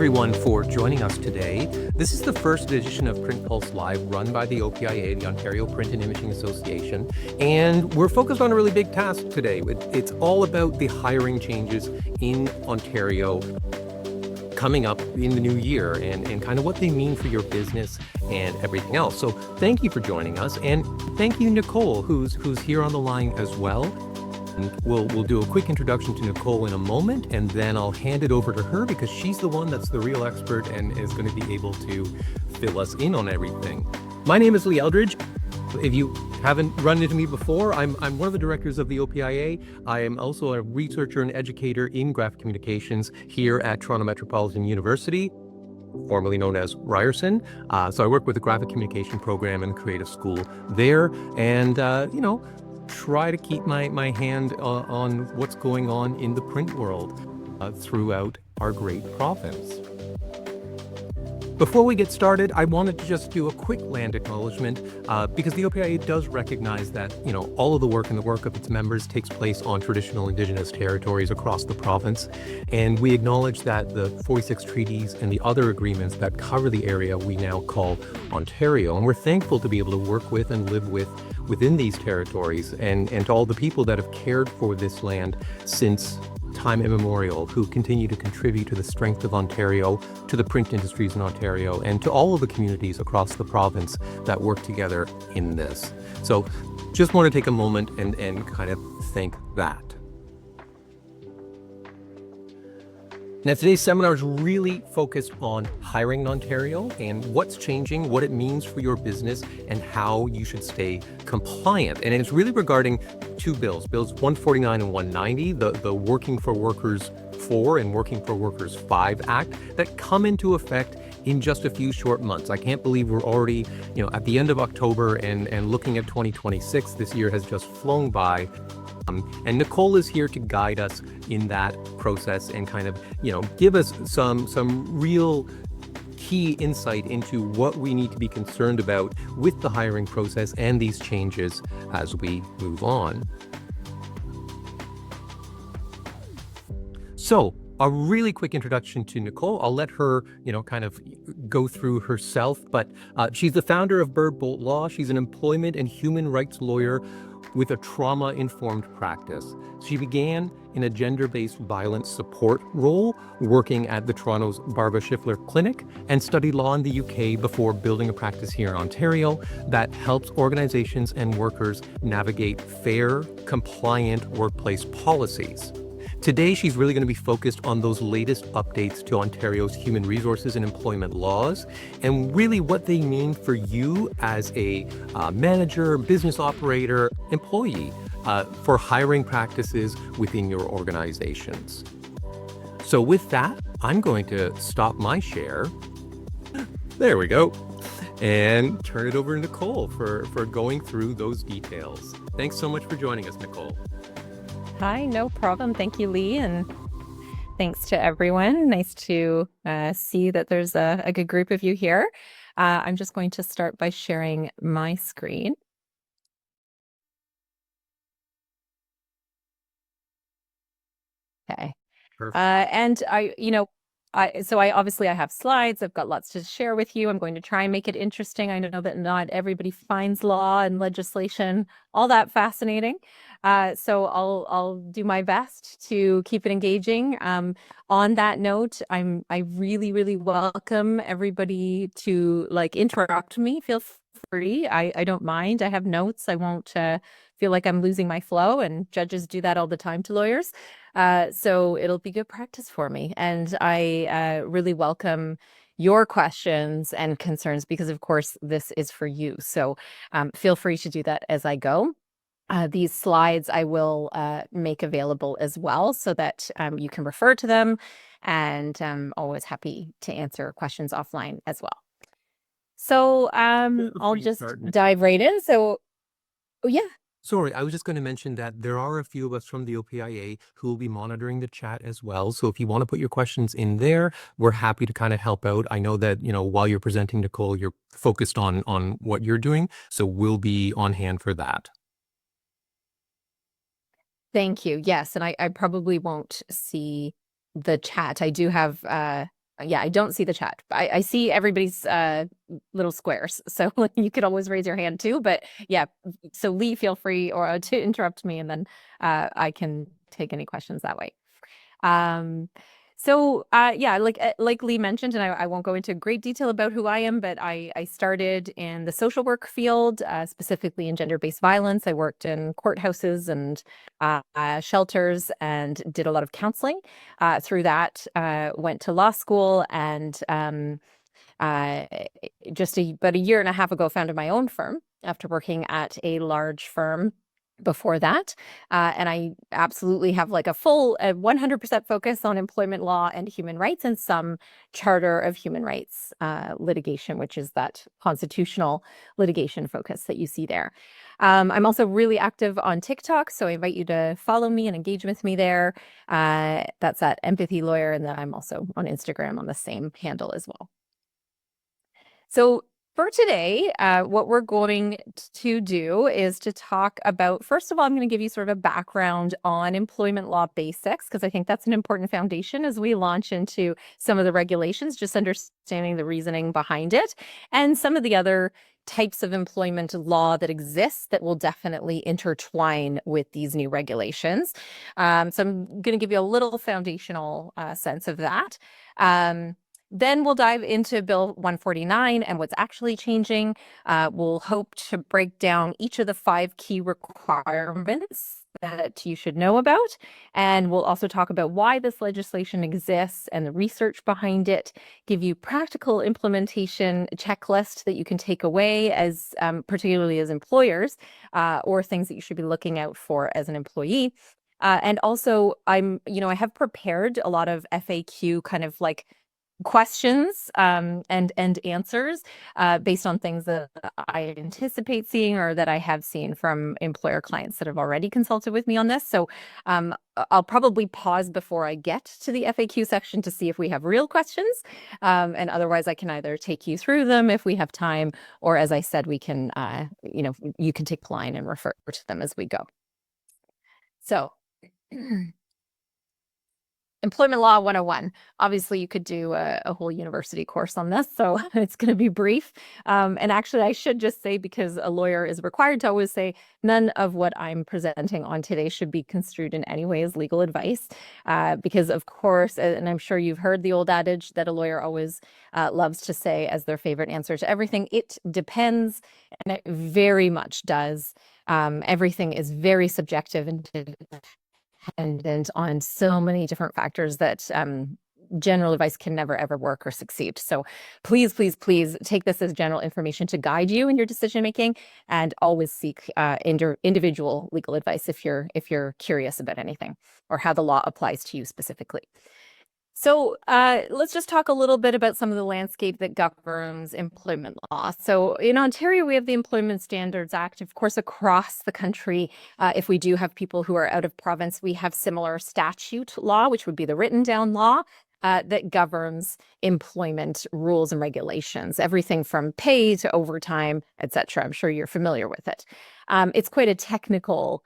everyone for joining us today. This is the first edition of Print Pulse Live run by the OPIA, the Ontario Print and Imaging Association, and we're focused on a really big task today. It's all about the hiring changes in Ontario coming up in the new year and kind of what they mean for your business and everything else. So thank you for joining us, and thank you, Nicole, who's here on the line as well. And we'll do a quick introduction to Nicole in a moment, and then I'll hand it over to her because she's the one that's the real expert and is going to be able to fill us in on everything. My name is Lee Eldridge. If you haven't run into me before, I'm one of the directors of the OPIA. I am also a researcher and educator in graphic communications here at Toronto Metropolitan University, formerly known as Ryerson. So I work with the graphic communication program and creative school there, and try to keep my hand on what's going on in the print world throughout our great province. Before we get started, I wanted to just do a quick land acknowledgement because the OPIA does recognize that, all of the work and the work of its members takes place on traditional Indigenous territories across the province. And we acknowledge that the 46 treaties and the other agreements that cover the area we now call Ontario. And we're thankful to be able to work with and live within these territories and to all the people that have cared for this land since time immemorial, who continue to contribute to the strength of Ontario, to the print industries in Ontario, and to all of the communities across the province that work together in this. So just want to take a moment and kind of thank that. Now, today's seminar is really focused on hiring in Ontario and what's changing, what it means for your business, and how you should stay compliant. And it's really regarding two bills, Bills 149 and 190, the Working for Workers 4 and Working for Workers 5 Act that come into effect in just a few short months. I can't believe we're already, at the end of October and looking at 2026. This year has just flown by. And Nicole is here to guide us in that process and kind of, give us some real key insight into what we need to be concerned about with the hiring process and these changes as we move on. So, a really quick introduction to Nicole. I'll let her, kind of go through herself, but she's the founder of Bird Bolt Law. She's an employment and human rights lawyer with a trauma-informed practice. She began in a gender-based violence support role, working at the Toronto's Barbara Schiffler Clinic, and studied law in the UK before building a practice here in Ontario that helps organizations and workers navigate fair, compliant workplace policies. Today, she's really going to be focused on those latest updates to Ontario's human resources and employment laws, and really what they mean for you as a manager, business operator, employee, for hiring practices within your organizations. So with that, I'm going to stop my share. There we go. And turn it over to Nicole for going through those details. Thanks so much for joining us, Nicole. Hi, no problem. Thank you, Lee, and thanks to everyone. Nice to see that there's a good group of you here. I'm just going to start by sharing my screen. Okay. Perfect. And I obviously I have slides. I've got lots to share with you. I'm going to try and make it interesting. I know that not everybody finds law and legislation all that fascinating. So I'll do my best to keep it engaging. On that note, I really welcome everybody to interrupt me. Feel free. I don't mind. I have notes. I won't feel like I'm losing my flow, and judges do that all the time to lawyers. So it'll be good practice for me. And I really welcome your questions and concerns because, of course, this is for you. So feel free to do that as I go. These slides I will make available as well so that you can refer to them, and I'm always happy to answer questions offline as well. So I'll just dive right in. So, yeah. Sorry, I was just going to mention that there are a few of us from the OPIA who will be monitoring the chat as well. So if you want to put your questions in there, we're happy to kind of help out. I know that, while you're presenting, Nicole, you're focused on what you're doing. So we'll be on hand for that. Thank you. Yes, and I probably won't see the chat. I do have Yeah, I don't see the chat. I see everybody's little squares. So you could always raise your hand too. But yeah, so Lee, feel free or to interrupt me, and then I can take any questions that way. Um, yeah, like Lee mentioned, and I won't go into great detail about who I am, but I started in the social work field, specifically in gender-based violence. I worked in courthouses and shelters and did a lot of counseling. Through that, went to law school and uh, about a year and a half ago, founded my own firm after working at a large firm before that. And I absolutely have like a full 100% focus on employment law and human rights and some charter of human rights litigation, which is that constitutional litigation focus that you see there. I'm also really active on TikTok, so I invite you to follow me and engage with me there. That's at Empathy Lawyer, and then I'm also on Instagram on the same handle as well. So for today, what we're going to do is to talk about, first of all, I'm going to give you sort of a background on employment law basics, because I think that's an important foundation as we launch into some of the regulations, just understanding the reasoning behind it, and some of the other types of employment law that exists that will definitely intertwine with these new regulations. So I'm going to give you a little foundational sense of that. Then we'll dive into Bill 149 and what's actually changing. We'll hope to break down each of the 5 key requirements that you should know about. And we'll also talk about why this legislation exists and the research behind it, give you practical implementation checklist that you can take away as particularly as employers, or things that you should be looking out for as an employee. And also I have prepared a lot of FAQ kind of like questions and answers based on things that I anticipate seeing or that I have seen from employer clients that have already consulted with me on this. So I'll probably pause before I get to the FAQ section to see if we have real questions. And otherwise I can either take you through them if we have time, or as I said, we can, you can take the line and refer to them as we go. So Employment Law 101. Obviously, you could do a whole university course on this, so it's going to be brief. And actually, I should just say, because a lawyer is required to always say, none of what I'm presenting on today should be construed in any way as legal advice. Because, of course, and I'm sure you've heard the old adage that a lawyer always loves to say as their favorite answer to everything, it depends, and it very much does. Everything is very subjective and dependent on so many different factors that general advice can never ever work or succeed. So please, please, please take this as general information to guide you in your decision making, and always seek individual legal advice if you're curious about anything or how the law applies to you specifically. So let's just talk a little bit about some of the landscape that governs employment law. So in Ontario, we have the Employment Standards Act. Of course, across the country, if we do have people who are out of province, we have similar statute law, which would be the written down law. That governs employment rules and regulations, everything from pay to overtime, etc. I'm sure you're familiar with it. It's quite a technical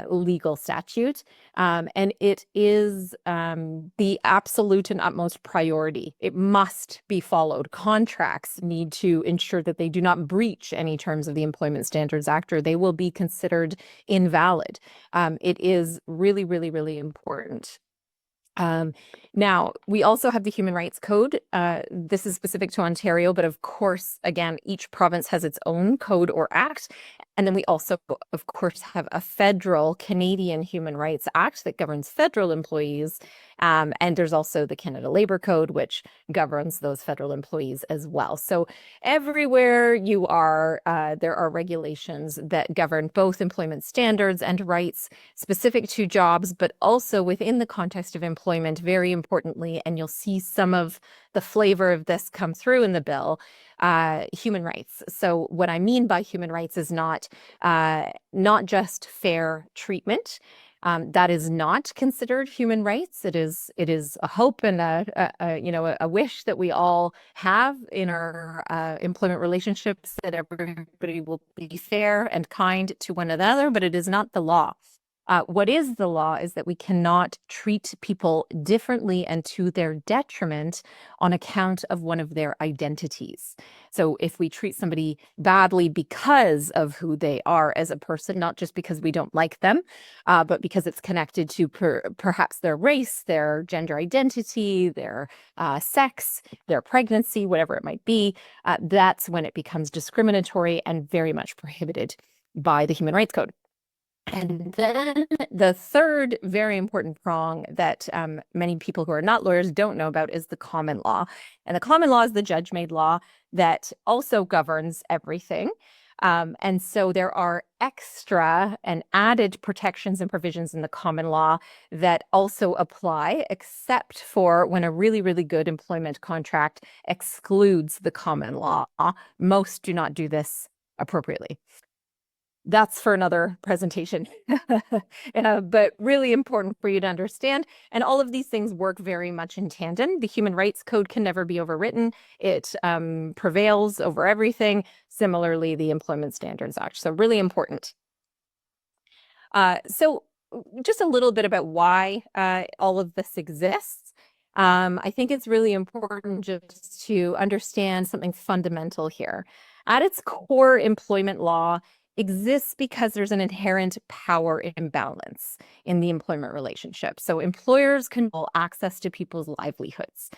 legal statute, and it is the absolute and utmost priority. It must be followed. Contracts need to ensure that they do not breach any terms of the Employment Standards Act, or they will be considered invalid. It is really, really, really important. Now, we also have the Human Rights Code. This is specific to Ontario, but of course, again, each province has its own code or act. And then we also, of course, have a federal Canadian Human Rights Act that governs federal employees. And there's also the Canada Labour Code, which governs those federal employees as well. So everywhere you are, there are regulations that govern both employment standards and rights specific to jobs, but also within the context of employment, very importantly, and you'll see some of the flavor of this come through in the bill, human rights. So what I mean by human rights is not just fair treatment. That is not considered human rights. It is a hope and a wish that we all have in our employment relationships, that everybody will be fair and kind to one another, but it is not the law. What is the law is that we cannot treat people differently and to their detriment on account of one of their identities. So if we treat somebody badly because of who they are as a person, not just because we don't like them, but because it's connected to perhaps their race, their gender identity, their sex, their pregnancy, whatever it might be, that's when it becomes discriminatory and very much prohibited by the Human Rights Code. And then the third very important prong that many people who are not lawyers don't know about is the common law. And the common law is the judge-made law that also governs everything. And so there are extra and added protections and provisions in the common law that also apply, except for when a really, really good employment contract excludes the common law. Most do not do this appropriately. That's for another presentation, but really important for you to understand. And all of these things work very much in tandem. The Human Rights Code can never be overwritten. It prevails over everything. Similarly, the Employment Standards Act. So really important. So just a little bit about why all of this exists. I think it's really important just to understand something fundamental here. At its core, employment law exists because there's an inherent power imbalance in the employment relationship. So employers control access to people's livelihoods.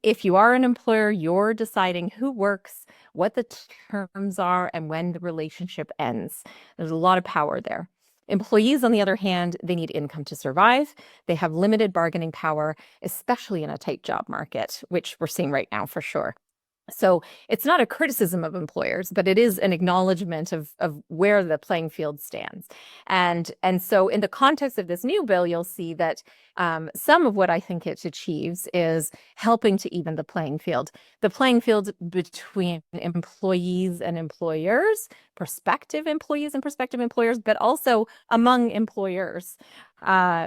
If you are an employer, you're deciding who works, what the terms are, and when the relationship ends. There's a lot of power there. Employees, on the other hand, they need income to survive. They have limited bargaining power, especially in a tight job market, which we're seeing right now for sure. So it's not a criticism of employers, but it is an acknowledgement of where the playing field stands. And so in the context of this new bill, you'll see that some of what I think it achieves is helping to even the playing field between employees and employers, prospective employees and prospective employers, but also among employers,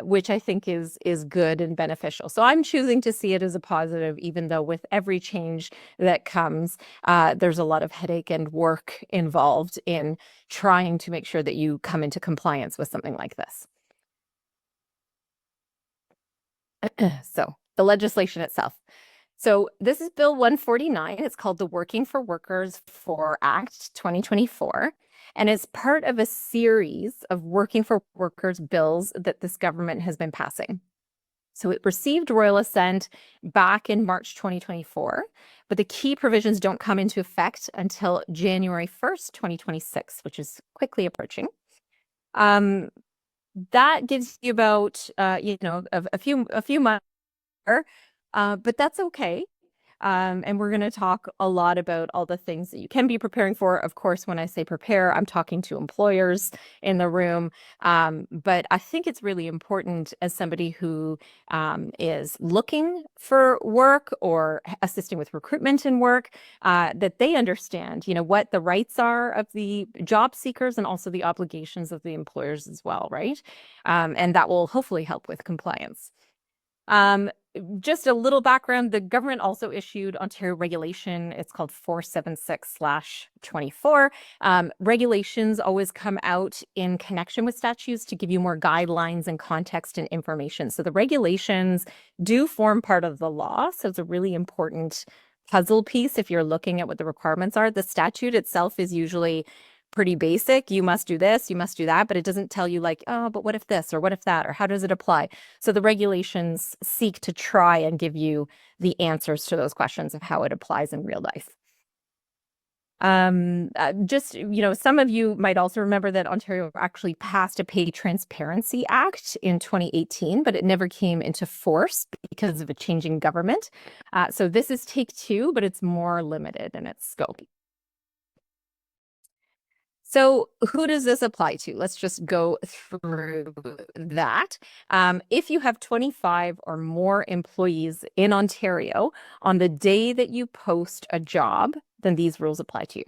which I think is good and beneficial. So I'm choosing to see it as a positive, even though with every change that comes, there's a lot of headache and work involved in trying to make sure that you come into compliance with something like this. So the legislation itself. So this is Bill 149. It's called the Working for Workers for Act 2024. And it's part of a series of Working for Workers bills that this government has been passing. So it received royal assent back in March 2024, but the key provisions don't come into effect until January 1st, 2026, which is quickly approaching. That gives you about, a few months, but that's okay. And we're going to talk a lot about all the things that you can be preparing for. Of course, when I say prepare, I'm talking to employers in the room. But I think it's really important as somebody who is looking for work or assisting with recruitment and work, that they understand, what the rights are of the job seekers and also the obligations of the employers as well, right? And that will hopefully help with compliance. Just a little background, the government also issued Ontario regulation. It's called 476/24. Regulations always come out in connection with statutes to give you more guidelines and context and information. So the regulations do form part of the law. So it's a really important puzzle piece if you're looking at what the requirements are. The statute itself is usually pretty basic. You must do this, you must do that, but it doesn't tell you like, oh, but what if this or what if that, or how does it apply? So the regulations seek to try and give you the answers to those questions of how it applies in real life. Some of you might also remember that Ontario actually passed a Pay Transparency Act in 2018, but it never came into force because of a changing government. So this is take two, but it's more limited in its scope. So who does this apply to? Let's just go through that. If you have 25 or more employees in Ontario on the day that you post a job, then these rules apply to you.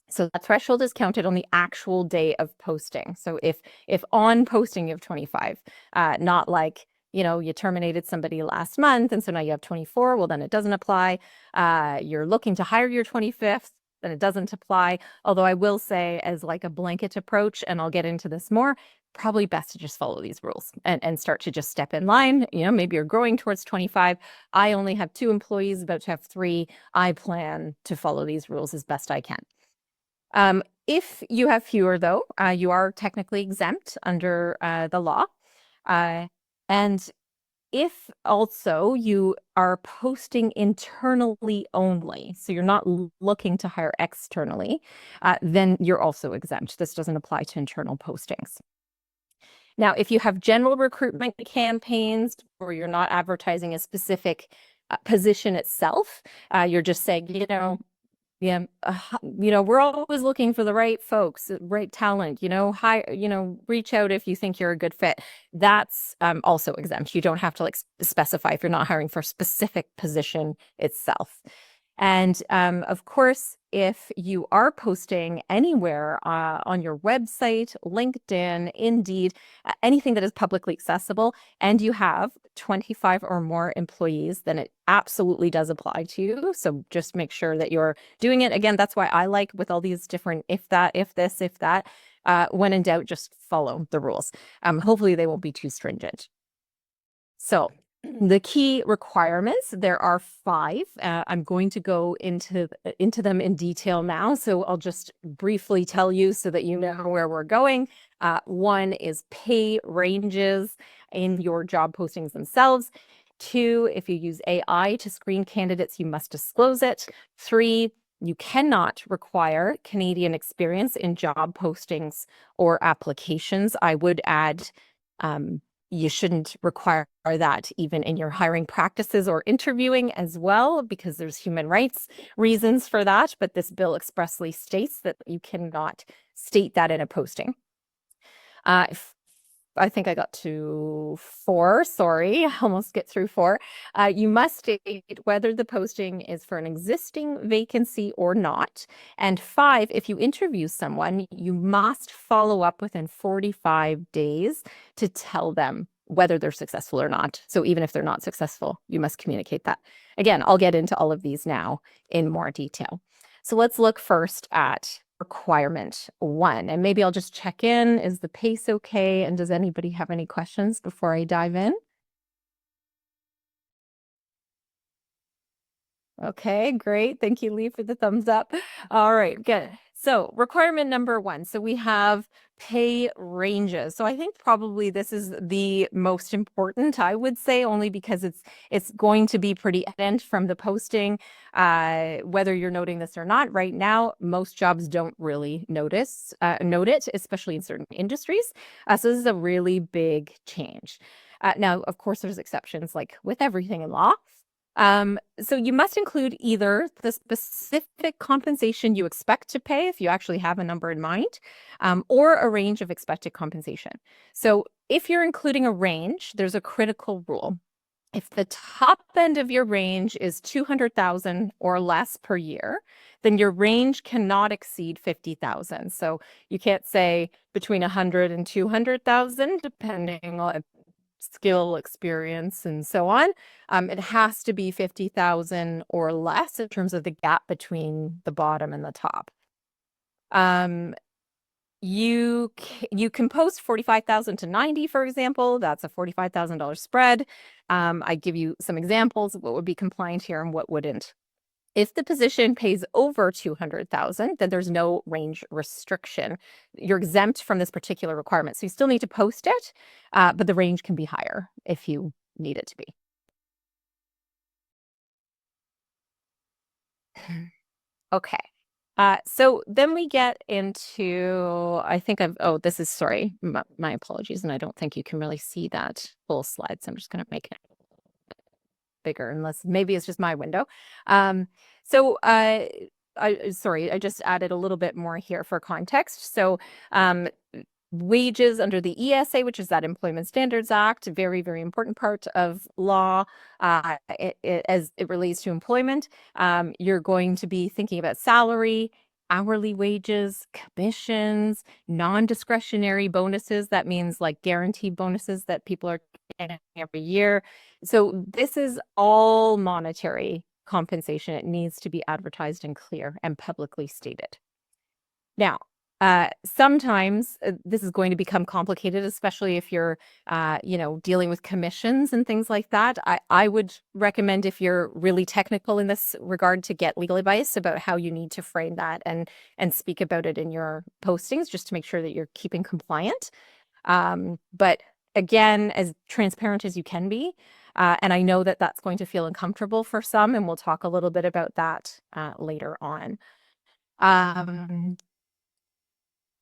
So that threshold is counted on the actual day of posting. So if on posting you have 25, not like, you terminated somebody last month and so now you have 24, well, then it doesn't apply. You're looking to hire your 25th, then it doesn't apply. Although I will say as like a blanket approach, and I'll get into this more, probably best to just follow these rules and start to just step in line. Maybe you're growing towards 25. I only have 2 employees, about to have 3. I plan to follow these rules as best I can. If you have fewer, though, you are technically exempt under the law. And if also you are posting internally only, so you're not looking to hire externally, then you're also exempt. This doesn't apply to internal postings. Now, if you have general recruitment campaigns or you're not advertising a specific position itself, you're just saying, yeah, we're always looking for the right folks, right talent, reach out if you think you're a good fit. That's also exempt. You don't have to specify if you're not hiring for a specific position itself. And of course, if you are posting anywhere on your website, LinkedIn, Indeed, anything that is publicly accessible, and you have 25 or more employees, then it absolutely does apply to you. So just make sure that you're doing it. Again, that's why I like with all these different if that, if this, if that, when in doubt, just follow the rules. Hopefully they won't be too stringent. So the key requirements, there are 5. I'm going to go into them in detail now. So I'll just briefly tell you so that you know where we're going. 1 is pay ranges in your job postings themselves. 2, if you use AI to screen candidates, you must disclose it. 3, you cannot require Canadian experience in job postings or applications. I would add, you shouldn't require that even in your hiring practices or interviewing as well, because there's human rights reasons for that. But this bill expressly states that you cannot state that in a posting. I think I got to 4. Sorry, almost get through 4. You must state whether the posting is for an existing vacancy or not. And 5, if you interview someone, you must follow up within 45 days to tell them whether they're successful or not. So even if they're not successful, you must communicate that. Again, I'll get into all of these now in more detail. So let's look first at requirement 1, and maybe I'll just check in. Is the pace okay? And does anybody have any questions before I dive in? Okay, great. Thank you, Lee, for the thumbs up. All right, good. So requirement number 1. So we have pay ranges. So I think probably this is the most important, I would say, only because it's going to be pretty evident from the posting, whether you're noting this or not. Right now, most jobs don't really note it, especially in certain industries. So this is a really big change. Now, of course, there's exceptions, like with everything in law. So you must include either the specific compensation you expect to pay, if you actually have a number in mind, or a range of expected compensation. So if you're including a range, there's a critical rule. If the top end of your range is 200,000 or less per year, then your range cannot exceed 50,000. So you can't say between 100 and 200,000, depending on skill, experience, and so on. It has to be 50,000 or less in terms of the gap between the bottom and the top. You can post 45,000 to 90, for example. That's a $45,000 spread. I give you some examples of what would be compliant here and what wouldn't. If the position pays over 200,000, then there's no range restriction. You're exempt from this particular requirement. So you still need to post it, but the range can be higher if you need it to be. Okay. So then we get into, I think this is, sorry, my apologies. And I don't think you can really see that full slide. So I'm just going to make it bigger, unless maybe it's just my window. Sorry, I just added a little bit more here for context. So wages under the ESA, which is that Employment Standards Act, very, very important part of law as it relates to employment. You're going to be thinking about salary, hourly wages, commissions, non-discretionary bonuses. That means like guaranteed bonuses that people are getting every year. So this is all monetary compensation. It needs to be advertised and clear and publicly stated. Now, Sometimes this is going to become complicated, especially if you're, dealing with commissions and things like that. I would recommend, if you're really technical in this regard, to get legal advice about how you need to frame that and speak about it in your postings, just to make sure that you're keeping compliant. But again, as transparent as you can be. And I know that that's going to feel uncomfortable for some, and we'll talk a little bit about that later on.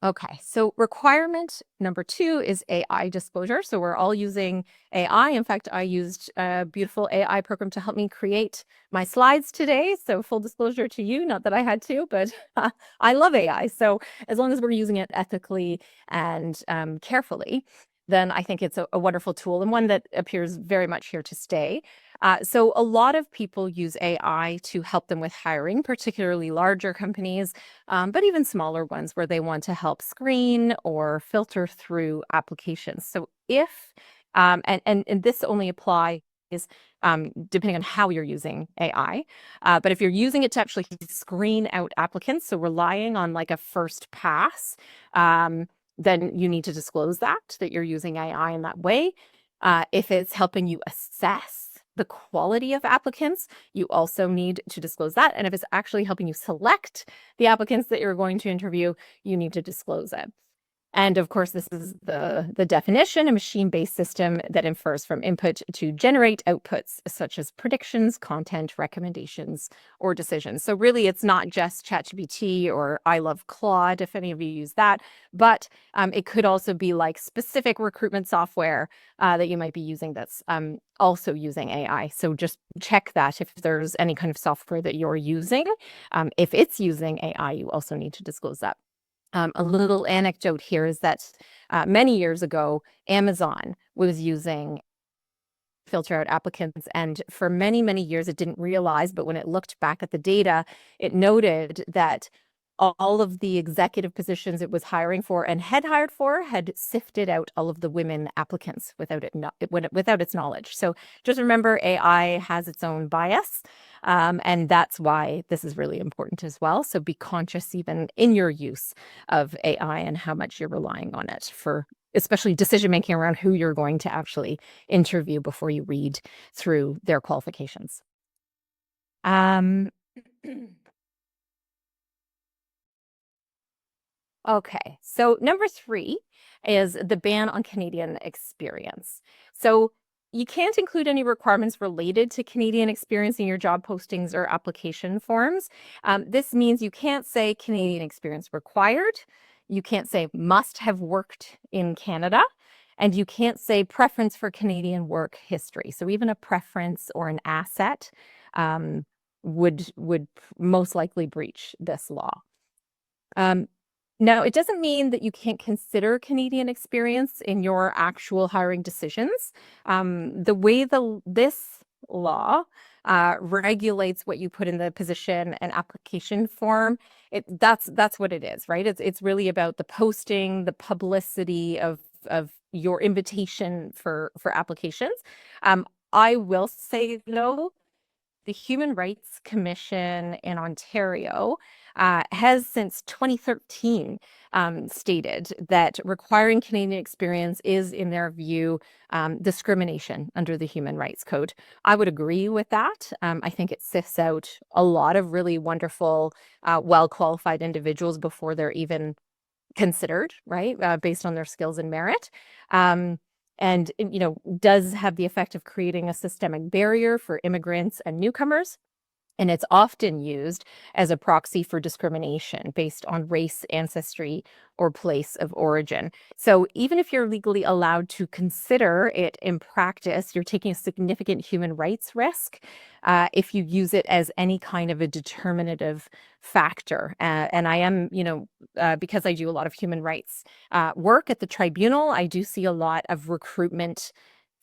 Okay, so requirement number 2 is AI disclosure. So we're all using AI. In fact, I used a beautiful AI program to help me create my slides today. So full disclosure to you, not that I had to, but I love AI. So as long as we're using it ethically and carefully, then I think it's a wonderful tool, and one that appears very much here to stay. So a lot of people use AI to help them with hiring, particularly larger companies, but even smaller ones where they want to help screen or filter through applications. So if, and this only applies depending on how you're using AI. But if you're using it to actually screen out applicants, so relying on like a first pass, then you need to disclose that you're using AI in that way. If it's helping you assess the quality of applicants, you also need to disclose that. And if it's actually helping you select the applicants that you're going to interview, you need to disclose it. And of course, this is the definition: a machine-based system that infers from input to generate outputs, such as predictions, content, recommendations, or decisions. So really, it's not just ChatGPT or I love Claude, if any of you use that, but it could also be like specific recruitment software that you might be using that's also using AI. So just check that if there's any kind of software that you're using. If it's using AI, you also need to disclose that. A little anecdote here is that many years ago, Amazon was using filter out applicants, and for many, many years it didn't realize, but when it looked back at the data, it noted that all of the executive positions it was hiring for and had hired for had sifted out all of the women applicants without its knowledge. So just remember, AI has its own bias, and that's why this is really important as well. So be conscious even in your use of AI and how much you're relying on it for especially decision making around who you're going to actually interview before you read through their qualifications. Okay, so number 3 is the ban on Canadian experience. So you can't include any requirements related to Canadian experience in your job postings or application forms. This means you can't say Canadian experience required, you can't say must have worked in Canada, and you can't say preference for Canadian work history. So even a preference or an asset would most likely breach this law. Now, it doesn't mean that you can't consider Canadian experience in your actual hiring decisions. The way this law regulates what you put in the position and application form, that's what it is, right? It's really about the posting, the publicity of your invitation for applications. I will say, though, the Human Rights Commission in Ontario has since 2013 stated that requiring Canadian experience is, in their view, discrimination under the Human Rights Code. I would agree with that. I think it sifts out a lot of really wonderful, well-qualified individuals before they're even considered, right, based on their skills and merit. And does have the effect of creating a systemic barrier for immigrants and newcomers. And it's often used as a proxy for discrimination based on race, ancestry, or place of origin. So even if you're legally allowed to consider it in practice, you're taking a significant human rights risk if you use it as any kind of a determinative factor. And I am, because I do a lot of human rights work at the tribunal, I do see a lot of recruitment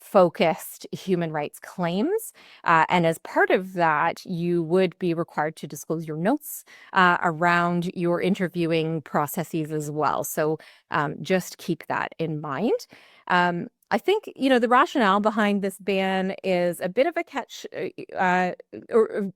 focused human rights claims. And as part of that, you would be required to disclose your notes around your interviewing processes as well. So just keep that in mind. I think, the rationale behind this ban is a bit of a catch,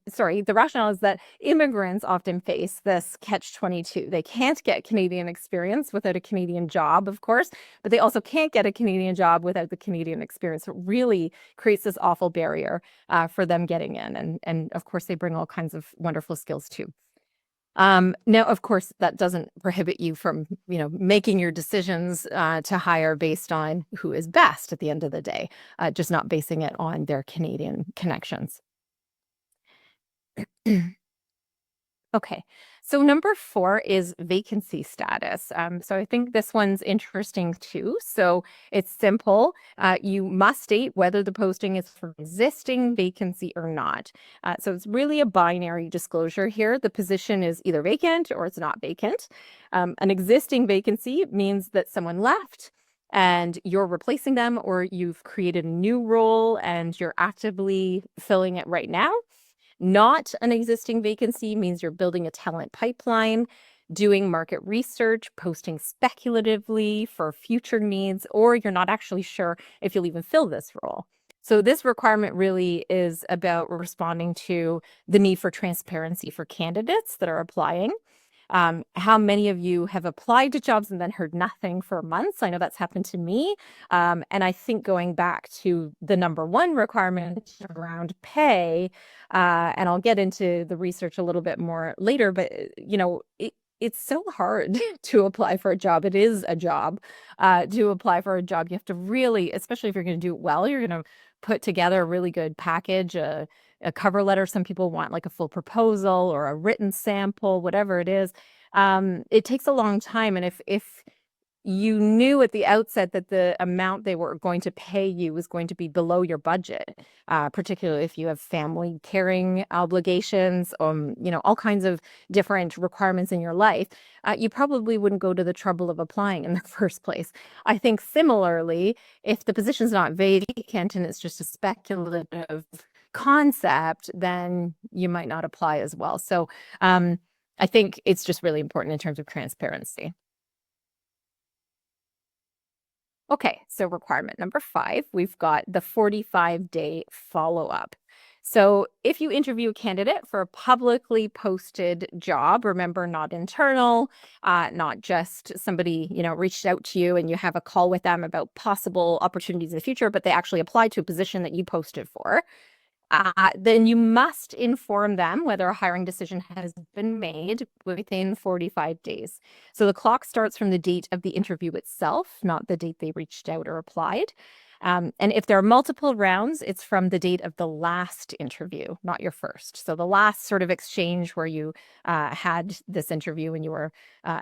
sorry, the rationale is that immigrants often face this catch-22. They can't get Canadian experience without a Canadian job, of course, but they also can't get a Canadian job without the Canadian experience. It really creates this awful barrier for them getting in. And of course, they bring all kinds of wonderful skills too. Now, of course, that doesn't prohibit you from, making your decisions to hire based on who is best at the end of the day, just not basing it on their Canadian connections. Okay, so number 4 is vacancy status. So I think this one's interesting too. So it's simple. You must state whether the posting is for existing vacancy or not. So it's really a binary disclosure here. The position is either vacant or it's not vacant. An existing vacancy means that someone left and you're replacing them, or you've created a new role and you're actively filling it right now. Not an existing vacancy means you're building a talent pipeline, doing market research, posting speculatively for future needs, or you're not actually sure if you'll even fill this role. So this requirement really is about responding to the need for transparency for candidates that are applying. How many of you have applied to jobs and then heard nothing for months? I know that's happened to me. And I think going back to the number 1 requirement around pay, and I'll get into the research a little bit more later, but it's so hard to apply for a job. It is a job to apply for a job. You have to really, especially if you're going to do it well, you're going to put together a really good package, a cover letter. Some people want like a full proposal or a written sample, whatever it is. It takes a long time. And if you knew at the outset that the amount they were going to pay you was going to be below your budget, particularly if you have family caring obligations, all kinds of different requirements in your life, you probably wouldn't go to the trouble of applying in the first place. I think similarly, if the position's not vacant and it's just a speculative concept, then you might not apply as well. So I think it's just really important in terms of transparency. Okay, so requirement number 5, we've got the 45-day follow-up. So if you interview a candidate for a publicly posted job, remember, not internal, not just somebody, reached out to you and you have a call with them about possible opportunities in the future, but they actually applied to a position that you posted for. Then you must inform them whether a hiring decision has been made within 45 days. So the clock starts from the date of the interview itself, not the date they reached out or applied. And if there are multiple rounds, it's from the date of the last interview, not your first. So the last sort of exchange where you had this interview and you were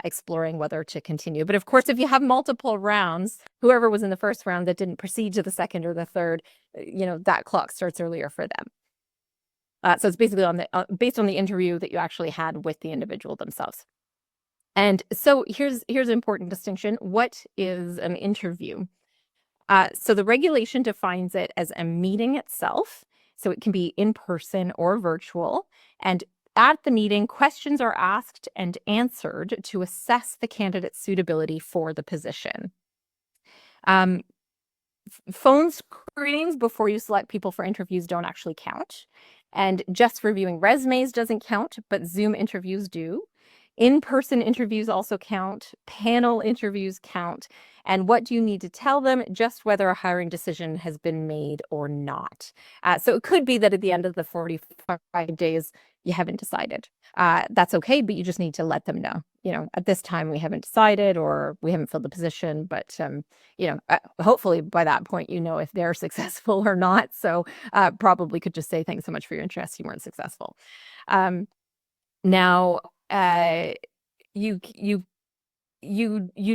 exploring whether to continue. But of course, if you have multiple rounds, whoever was in the first round that didn't proceed to the second or the third, that clock starts earlier for them. So it's basically based on the interview that you actually had with the individual themselves. And so here's an important distinction. What is an interview? So the regulation defines it as a meeting itself. So it can be in person or virtual. And at the meeting, questions are asked and answered to assess the candidate's suitability for the position. Phone screenings before you select people for interviews don't actually count. And just reviewing resumes doesn't count, but Zoom interviews do. In-person interviews also count. Panel interviews count. And what do you need to tell them? Just whether a hiring decision has been made or not. So it could be that at the end of the 45 days, you haven't decided. That's okay, but you just need to let them know. At this time, we haven't decided or we haven't filled the position. But, hopefully by that point, if they're successful or not. So probably could just say, thanks so much for your interest. You weren't successful. Now, you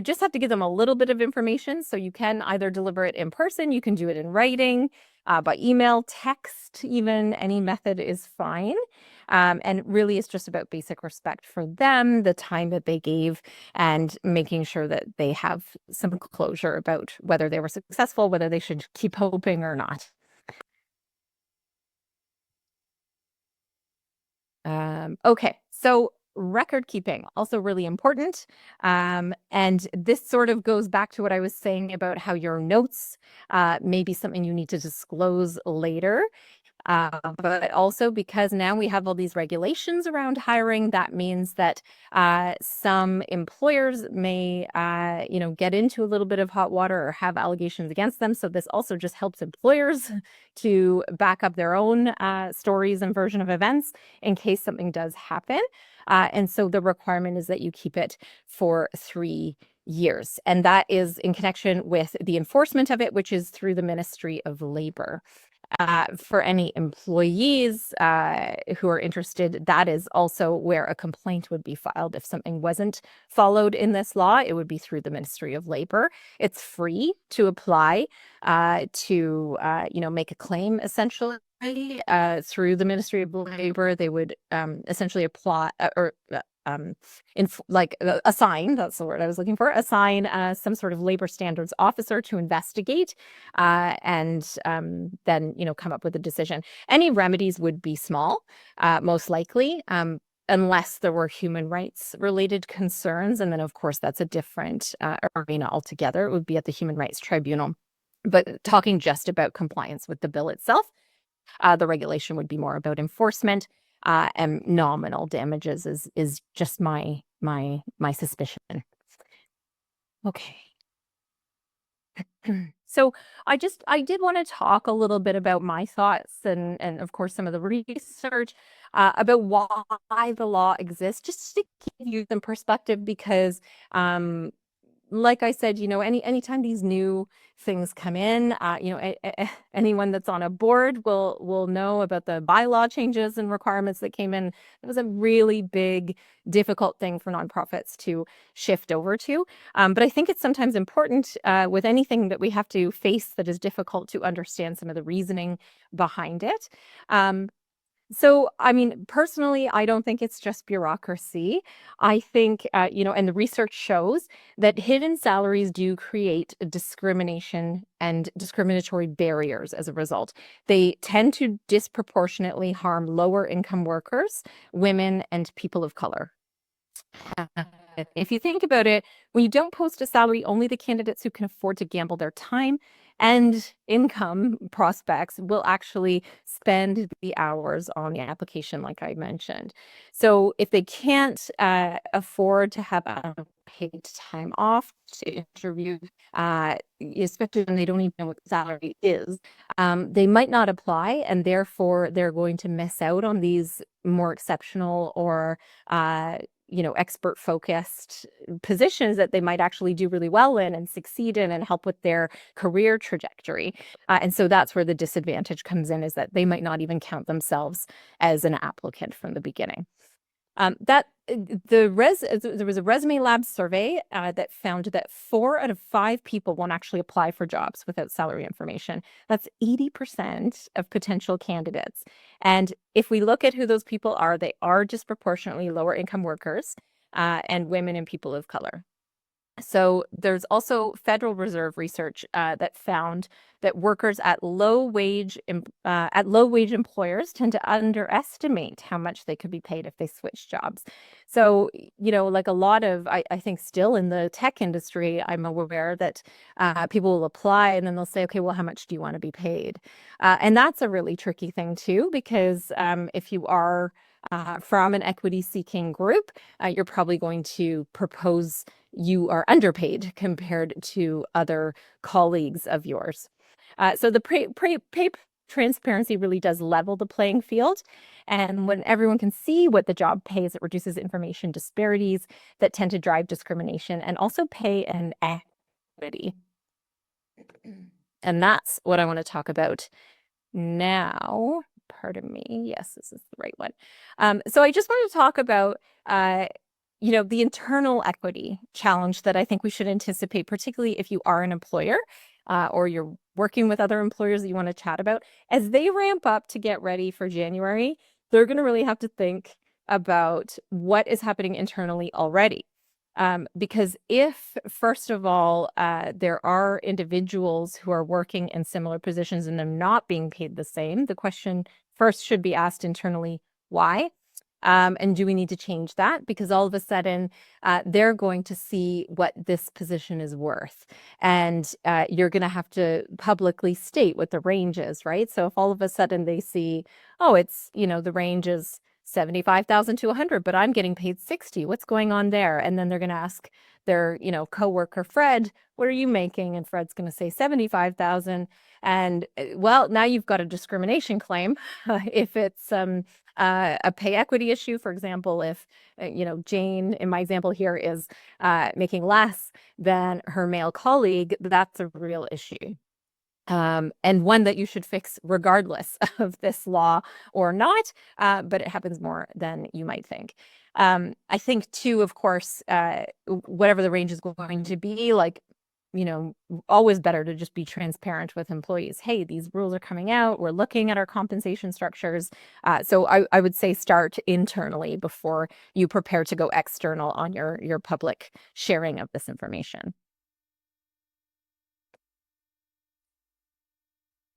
just have to give them a little bit of information. So you can either deliver it in person, you can do it in writing, by email, text, even any method is fine. And really it's just about basic respect for them, the time that they gave, and making sure that they have some closure about whether they were successful, whether they should keep hoping or not. Okay, so record keeping, also really important. And this sort of goes back to what I was saying about how your notes may be something you need to disclose later. But also because now we have all these regulations around hiring, that means that some employers may, get into a little bit of hot water or have allegations against them. So this also just helps employers to back up their own stories and version of events in case something does happen. And so the requirement is that you keep it for 3 years. And that is in connection with the enforcement of it, which is through the Ministry of Labor. For any employees who are interested, that is also where a complaint would be filed. If something wasn't followed in this law, it would be through the Ministry of Labor. It's free to apply to make a claim, essentially. Through the Ministry of Labor, they would essentially apply assign, that's the word I was looking for, assign some sort of labor standards officer to investigate and then, come up with a decision. Any remedies would be small, most likely, unless there were human rights related concerns. And then, of course, that's a different arena altogether. It would be at the Human Rights Tribunal. But talking just about compliance with the bill itself, the regulation would be more about enforcement, and nominal damages is just my suspicion. Okay. So I did want to talk a little bit about my thoughts and of course some of the research about why the law exists, just to give you some perspective, because like I said, anytime these new things come in, anyone that's on a board will know about the bylaw changes and requirements that came in. It was a really big, difficult thing for nonprofits to shift over to. But I think it's sometimes important with anything that we have to face that is difficult to understand some of the reasoning behind it. So, I mean, personally, I don't think it's just bureaucracy. I think, and the research shows that hidden salaries do create discrimination and discriminatory barriers as a result. They tend to disproportionately harm lower income workers, women, and people of color. If you think about it, when you don't post a salary, only the candidates who can afford to gamble their time and income prospects will actually spend the hours on the application, like I mentioned. So if they can't afford to have paid time off to interview, especially when they don't even know what the salary is, they might not apply, and therefore they're going to miss out on these more exceptional or expert focused positions that they might actually do really well in and succeed in and help with their career trajectory. And so that's where the disadvantage comes in, is that they might not even count themselves as an applicant from the beginning. There was a Resume Lab survey that found that 4 out of 5 people won't actually apply for jobs without salary information. That's 80% of potential candidates. And if we look at who those people are, they are disproportionately lower income workers and women and people of color. So there's also Federal Reserve research that found that workers at low wage employers tend to underestimate how much they could be paid if they switch jobs. So, like a lot of, I think still in the tech industry, I'm aware that people will apply and then they'll say, okay, well, how much do you want to be paid? And that's a really tricky thing too, because if you are from an equity-seeking group, you're probably going to propose you are underpaid compared to other colleagues of yours. So the pay transparency really does level the playing field. And when everyone can see what the job pays, it reduces information disparities that tend to drive discrimination and also pay inequity. And that's what I want to talk about now. Pardon me. Yes, this is the right one. So I just want to talk about the internal equity challenge that I think we should anticipate, particularly if you are an employer or you're working with other employers that you want to chat about. As they ramp up to get ready for January, they're going to really have to think about what is happening internally already. Because if, first of all, there are individuals who are working in similar positions and they're not being paid the same, the question first should be asked internally, why? And do we need to change that? Because all of a sudden, they're going to see what this position is worth. And you're going to have to publicly state what the range is, right? So if all of a sudden they see, oh, it's, the range is 75,000 to 100, but I'm getting paid 60. What's going on there? And then they're going to ask their, coworker Fred, what are you making? And Fred's going to say 75,000. And well, now you've got a discrimination claim. If it's a pay equity issue, for example, if Jane, in my example here, is making less than her male colleague, that's a real issue. And one that you should fix regardless of this law or not, but it happens more than you might think. I think too, of course, whatever the range is going to be, like, always better to just be transparent with employees. Hey, these rules are coming out. We're looking at our compensation structures. So I would say start internally before you prepare to go external on your public sharing of this information.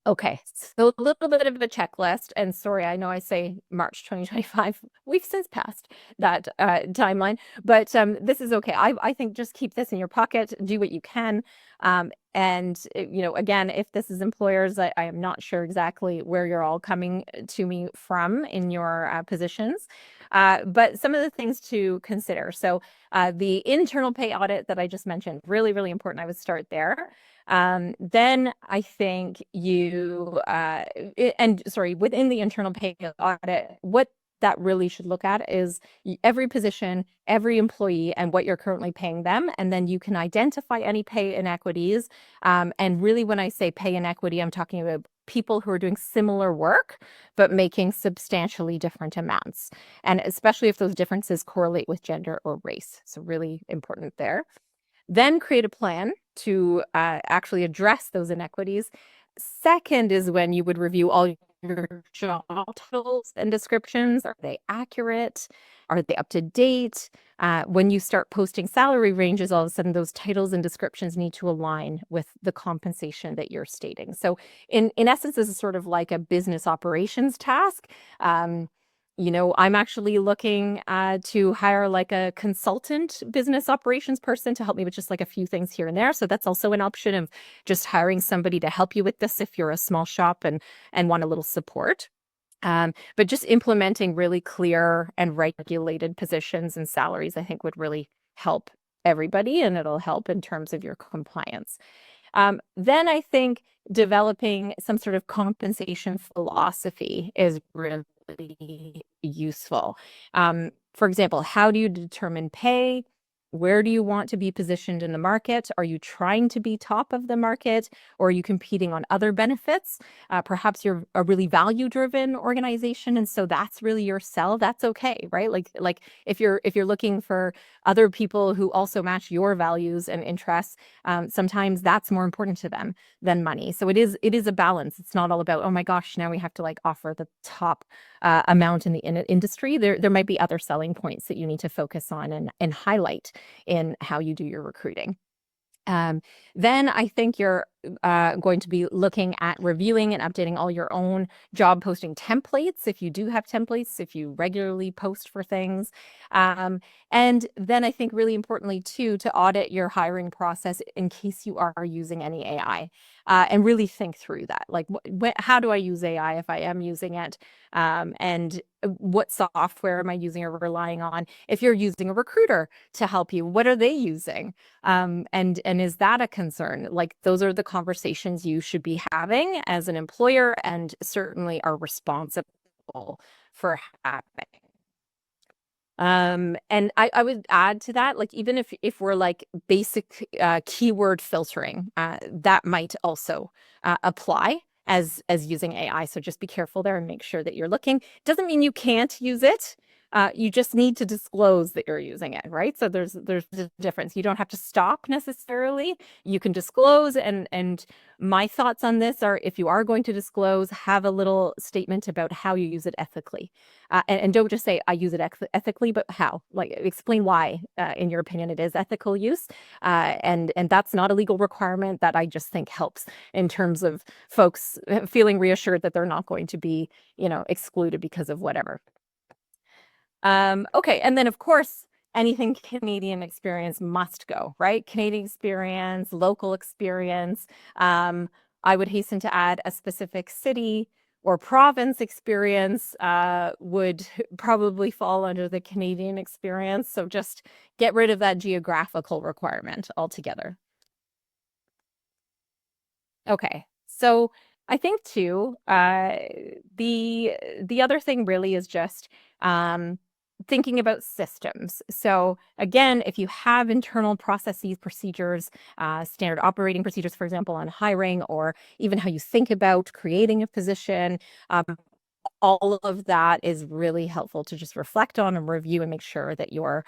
Okay, so a little bit of a checklist, and sorry, I know I say March 2025. We've since passed that timeline, but this is okay. I think just keep this in your pocket, do what you can. And again, if this is employers, I am not sure exactly where you're all coming to me from in your positions, but some of the things to consider. So the internal pay audit that I just mentioned, really, really important. I would start there. Then I think within the internal pay audit, what that really should look at is every position, every employee, and what you're currently paying them. And then you can identify any pay inequities. And really, when I say pay inequity, I'm talking about people who are doing similar work, but making substantially different amounts. And especially if those differences correlate with gender or race. So really important there. Then create a plan to actually address those inequities. Second is when you would review all your job titles and descriptions. Are they accurate? Are they up to date? When you start posting salary ranges, all of a sudden those titles and descriptions need to align with the compensation that you're stating. So in essence, this is sort of like a business operations task. I'm actually looking to hire like a consultant business operations person to help me with just like a few things here and there. So that's also an option of just hiring somebody to help you with this if you're a small shop and want a little support. But just implementing really clear and regulated positions and salaries, I think would really help everybody, and it'll help in terms of your compliance. Then I think developing some sort of compensation philosophy is really useful. For example, how do you determine pay? Where do you want to be positioned in the market? Are you trying to be top of the market, or are you competing on other benefits? Perhaps you're a really value-driven organization, and so that's really your sell. That's okay, right? Like if you're looking for other people who also match your values and interests, sometimes that's more important to them than money. So it is a balance. It's not all about, oh my gosh, now we have to like offer the top amount in the industry. There might be other selling points that you need to focus on and highlight in how you do your recruiting. Then I think you're going to be looking at reviewing and updating all your own job posting templates, if you do have templates, if you regularly post for things. And then I think really importantly too, to audit your hiring process in case you are using any AI, and really think through that. Like, how do I use AI if I am using it? And what software am I using or relying on? If you're using a recruiter to help you, what are they using? And is that a concern? Like, those are the conversations you should be having as an employer, and certainly are responsible for having. And I would add to that, like, even if we're like basic keyword filtering, that might also apply as using AI. So just be careful there and make sure that you're looking. Doesn't mean you can't use it. You just need to disclose that you're using it, right? So there's a difference. You don't have to stop necessarily. You can disclose, and my thoughts on this are, if you are going to disclose, have a little statement about how you use it ethically. And don't just say, I use it ethically, but how? Like, explain why, in your opinion, it is ethical use. And that's not a legal requirement. That I just think helps in terms of folks feeling reassured that they're not going to be, excluded because of whatever. Okay, and then of course, anything Canadian experience must go, right? Canadian experience, local experience. I would hasten to add a specific city or province experience would probably fall under the Canadian experience. So just get rid of that geographical requirement altogether. Okay. So I think too, the other thing really is just um, thinking about systems. So again, if you have internal processes, procedures, standard operating procedures, for example, on hiring, or even how you think about creating a position, um, all of that is really helpful to just reflect on and review and make sure that you're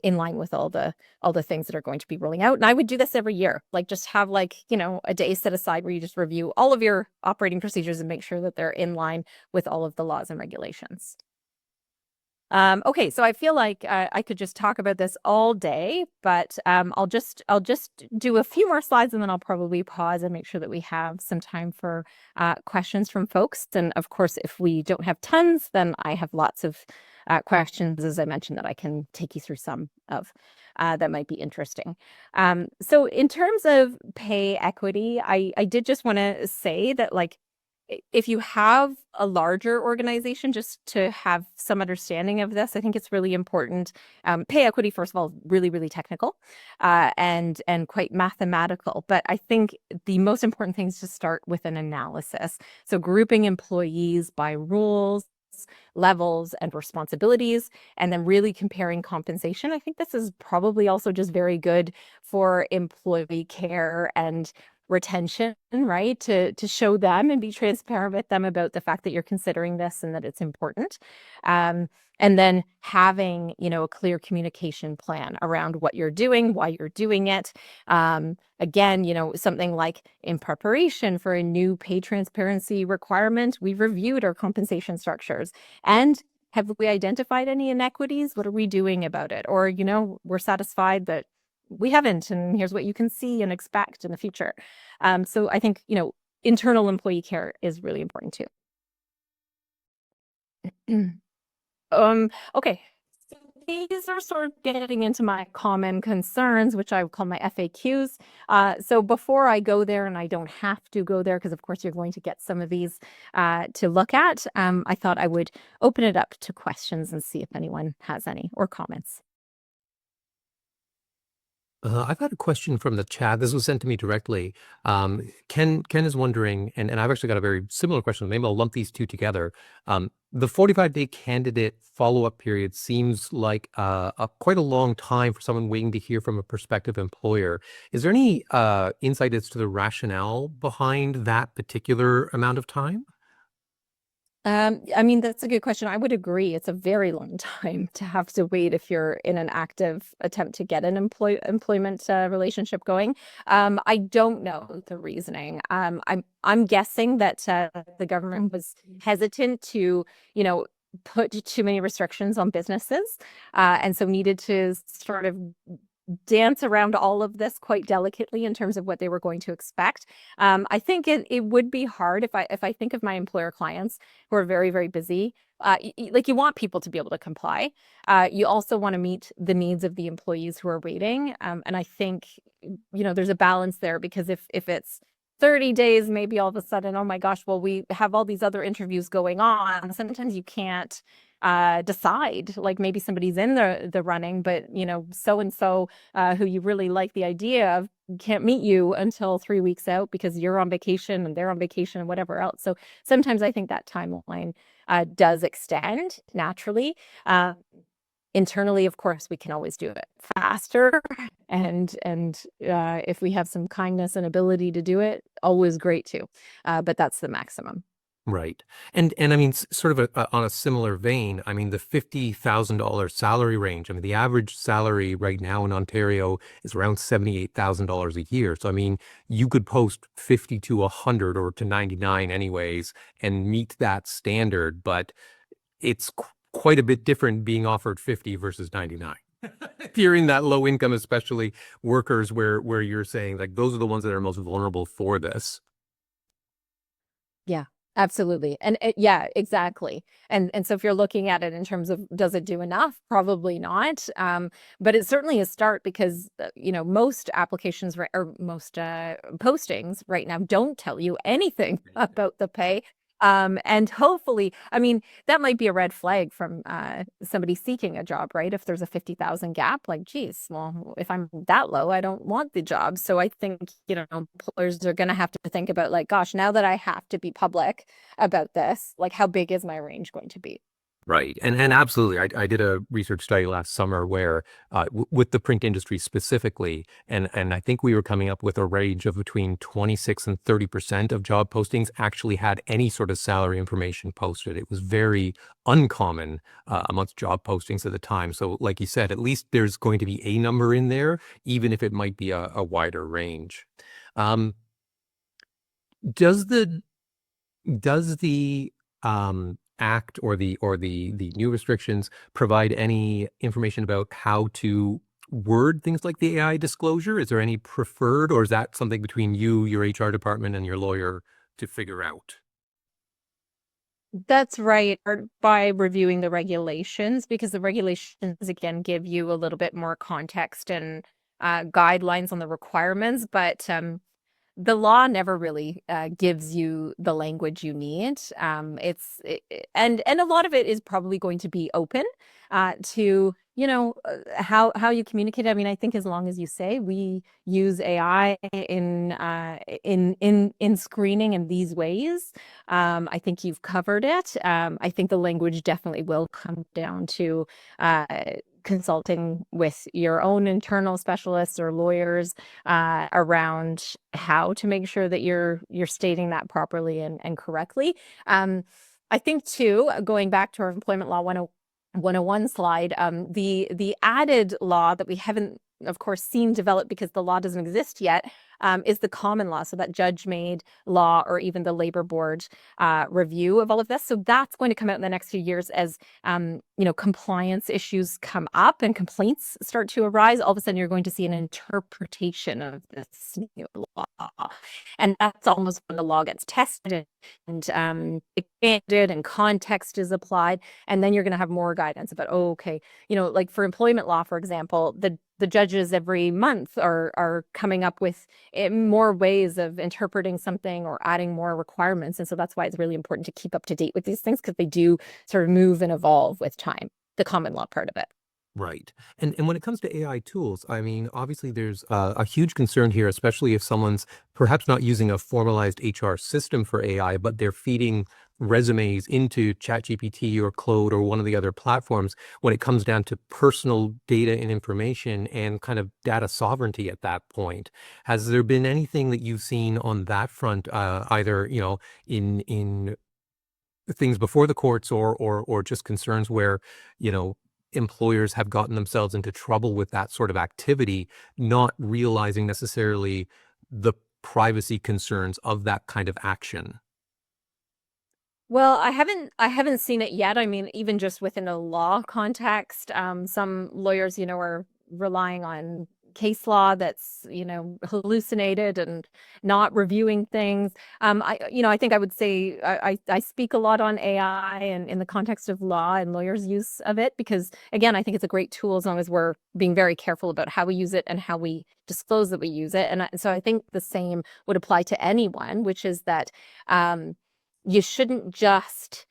in line with all the things that are going to be rolling out. And I would do this every year, like just have like, a day set aside where you just review all of your operating procedures and make sure that they're in line with all of the laws and regulations. Okay, so I feel like I could just talk about this all day, but I'll just do a few more slides and then I'll probably pause and make sure that we have some time for questions from folks. And of course, if we don't have tons, then I have lots of questions, as I mentioned, that I can take you through some of that might be interesting. So in terms of pay equity, I did just want to say that like if you have a larger organization, just to have some understanding of this, I think it's really important. Pay equity, first of all, really, really technical and quite mathematical. But I think the most important thing is to start with an analysis. So grouping employees by roles, levels, and responsibilities, and then really comparing compensation. I think this is probably also just very good for employee care and retention, right? To show them and be transparent with them about the fact that you're considering this and that it's important. And then having, a clear communication plan around what you're doing, why you're doing it. Again, something like in preparation for a new pay transparency requirement, we've reviewed our compensation structures and have we identified any inequities? What are we doing about it? Or, we're satisfied that we haven't, and here's what you can see and expect in the future. So I think, internal employee care is really important too. Okay. So these are sort of getting into my common concerns, which I would call my FAQs. So before I go there, and I don't have to go there because, of course, you're going to get some of these to look at, I thought I would open it up to questions and see if anyone has any or comments. I've got a question from the chat. This was sent to me directly. Ken is wondering, and I've actually got a very similar question. Maybe I'll lump these two together. The 45-day candidate follow-up period seems like quite a long time for someone waiting to hear from a prospective employer. Is there any insight as to the rationale behind that particular amount of time? I mean, that's a good question. I would agree. It's a very long time to have to wait if you're in an active attempt to get an employment relationship going. I don't know the reasoning. I'm guessing that the government was hesitant to, put too many restrictions on businesses, and so needed to sort of dance around all of this quite delicately in terms of what they were going to expect. I think it would be hard if I think of my employer clients who are very, very busy. Like you want people to be able to comply. You also want to meet the needs of the employees who are waiting. And I think, there's a balance there because if it's 30 days, maybe all of a sudden, oh my gosh, well, we have all these other interviews going on. Sometimes you can't decide, like maybe somebody's in the running, but so and so who you really like the idea of can't meet you until 3 weeks out because you're on vacation and they're on vacation and whatever else. So sometimes I think that timeline does extend naturally. Internally, of course, we can always do it faster, and if we have some kindness and ability to do it, always great too. But that's the maximum. Right. And I mean, sort of on a similar vein, I mean, the $50,000 salary range, I mean, the average salary right now in Ontario is around $78,000 a year. So, I mean, you could post 50 to 100 or to 99 anyways and meet that standard, but it's quite a bit different being offered 50 versus 99. If you're in that low income, especially workers where you're saying like those are the ones that are most vulnerable for this. Yeah. Absolutely. And yeah, exactly. And so if you're looking at it in terms of does it do enough? Probably not. But it's certainly a start because most applications or most postings right now don't tell you anything about the pay. And hopefully, I mean, that might be a red flag from somebody seeking a job, right? If there's a 50,000 gap, like, geez, well, if I'm that low, I don't want the job. So I think, employers are going to have to think about like, gosh, now that I have to be public about this, like how big is my range going to be? Right. And absolutely. I did a research study last summer where, with the print industry specifically, and I think we were coming up with a range of between 26 and 30% of job postings actually had any sort of salary information posted. It was very uncommon amongst job postings at the time. So, like you said, at least there's going to be a number in there, even if it might be a wider range. Um, does the does the act or the new restrictions provide any information about how to word things like the AI disclosure? Is there any preferred, or is that something between you, your HR department, and your lawyer to figure out? That's right. Or by reviewing the regulations, because the regulations again give you a little bit more context and guidelines on the requirements, but the law never really gives you the language you need. And a lot of it is probably going to be open to how you communicate. I mean, I think as long as you say we use AI in screening in these ways, I think you've covered it. I think the language definitely will come down to uh, consulting with your own internal specialists or lawyers around how to make sure that you're stating that properly and correctly. I think too, going back to our employment law 101 slide, the added law that we haven't, of course, seen develop because the law doesn't exist yet, is the common law. So that judge-made law or even the labor board review of all of this. So that's going to come out in the next few years as compliance issues come up and complaints start to arise. All of a sudden, you're going to see an interpretation of this new law, and that's almost when the law gets tested and expanded and context is applied, and then you're going to have more guidance about, oh, okay, like for employment law, for example, the judges every month are coming up with more ways of interpreting something or adding more requirements. And so that's why it's really important to keep up to date with these things because they do sort of move and evolve with time, the common law part of it. Right. And when it comes to AI tools, I mean, obviously there's a huge concern here, especially if someone's perhaps not using a formalized HR system for AI, but they're feeding resumes into ChatGPT or Claude or one of the other platforms when it comes down to personal data and information and kind of data sovereignty at that point. Has there been anything that you've seen on that front, either, in things before the courts or just concerns where, you know, employers have gotten themselves into trouble with that sort of activity, not realizing necessarily the privacy concerns of that kind of action? Well, I haven't seen it yet. I mean, even just within a law context, some lawyers, are relying on case law that's, hallucinated and not reviewing things. I think I would say I speak a lot on AI and in the context of law and lawyers' use of it because, again, I think it's a great tool as long as we're being very careful about how we use it and how we disclose that we use it. And so I think the same would apply to anyone, which is that. You shouldn't just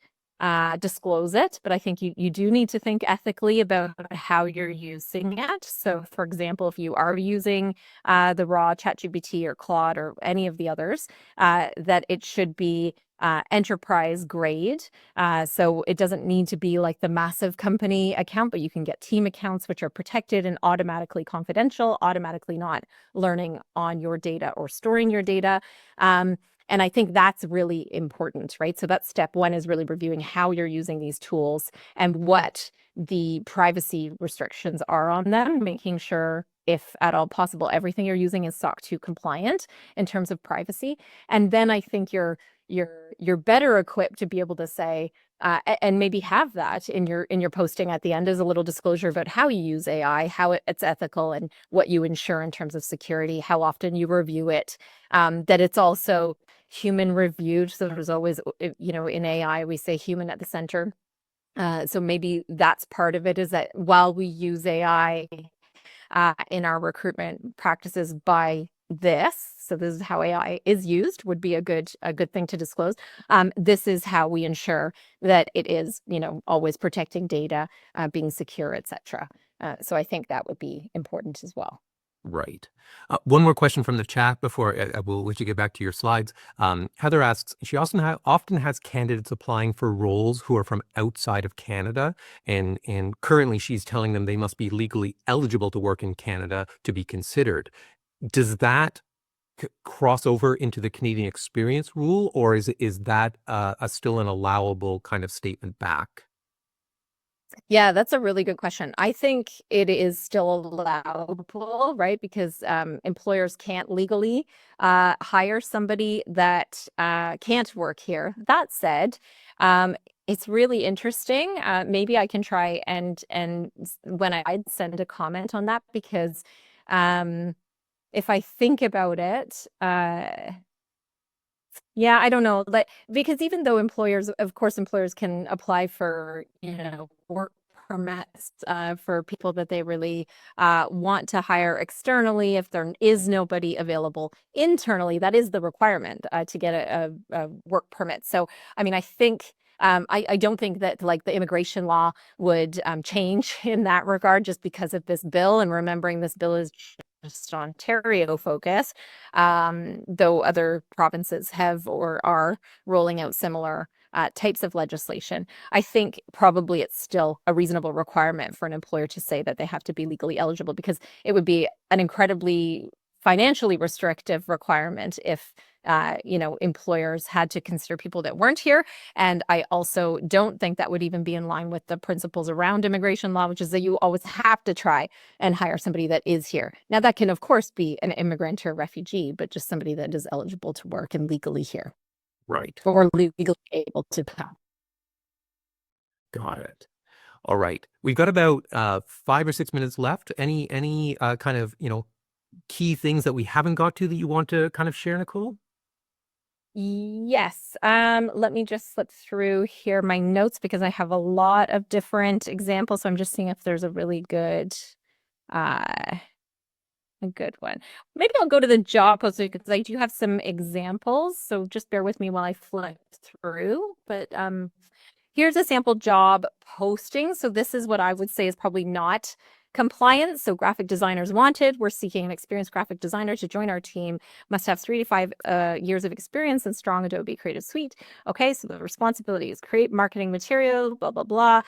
disclose it, but I think you do need to think ethically about how you're using it. So, for example, if you are using the raw ChatGPT or Claude or any of the others, that it should be enterprise grade. So it doesn't need to be like the massive company account, but you can get team accounts which are protected and automatically confidential, automatically not learning on your data or storing your data. And I think that's really important, right? So that's step one is really reviewing how you're using these tools and what the privacy restrictions are on them, making sure, if at all possible, everything you're using is SOC 2 compliant in terms of privacy. And then I think you're better equipped to be able to say, and maybe have that in your posting at the end as a little disclosure about how you use AI, how it's ethical, and what you ensure in terms of security, how often you review it. That it's also human reviewed. So there's always, in AI, we say human at the center. So maybe that's part of it, is that while we use AI in our recruitment practices by this, so this is how AI is used, would be a good thing to disclose. This is how we ensure that it is, always protecting data, being secure, etc. So I think that would be important as well. Right. One more question from the chat before I will let you get back to your slides. Heather asks, she often has candidates applying for roles who are from outside of Canada, and currently she's telling them they must be legally eligible to work in Canada to be considered. Does that cross over into the Canadian experience rule, or is that still an allowable kind of statement back? Yeah, that's a really good question. I think it is still allowable, right? Because employers can't legally hire somebody that can't work here. That said, it's really interesting. Maybe I can try and when I'd send a comment on that, because if I think about it, yeah, I don't know. Like, because even though employers, of course, employers can apply for, work permits for people that they really want to hire externally, if there is nobody available internally, that is the requirement to get a work permit. So, I mean, I think I don't think that like the immigration law would change in that regard just because of this bill. And remembering this bill is just Ontario focus, though other provinces have or are rolling out similar types of legislation. I think probably it's still a reasonable requirement for an employer to say that they have to be legally eligible, because it would be an incredibly financially restrictive requirement if employers had to consider people that weren't here. And I also don't think that would even be in line with the principles around immigration law, which is that you always have to try and hire somebody that is here. Now, that can, of course, be an immigrant or a refugee, but just somebody that is eligible to work and legally here. Right. Or legally able to come. Got it. All right. We've got about 5 or 6 minutes left. Any kind of, key things that we haven't got to that you want to kind of share, Nicole? Yes. Let me just flip through here my notes, because I have a lot of different examples. So I'm just seeing if there's a really good a good one. Maybe I'll go to the job posting, because I do have some examples. So just bear with me while I flip through. But here's a sample job posting. So this is what I would say is probably not compliant. So graphic designers wanted. We're seeking an experienced graphic designer to join our team. Must have 3 to 5 years of experience and strong Adobe Creative Suite. Okay, so the responsibility is create marketing material, blah, blah, blah.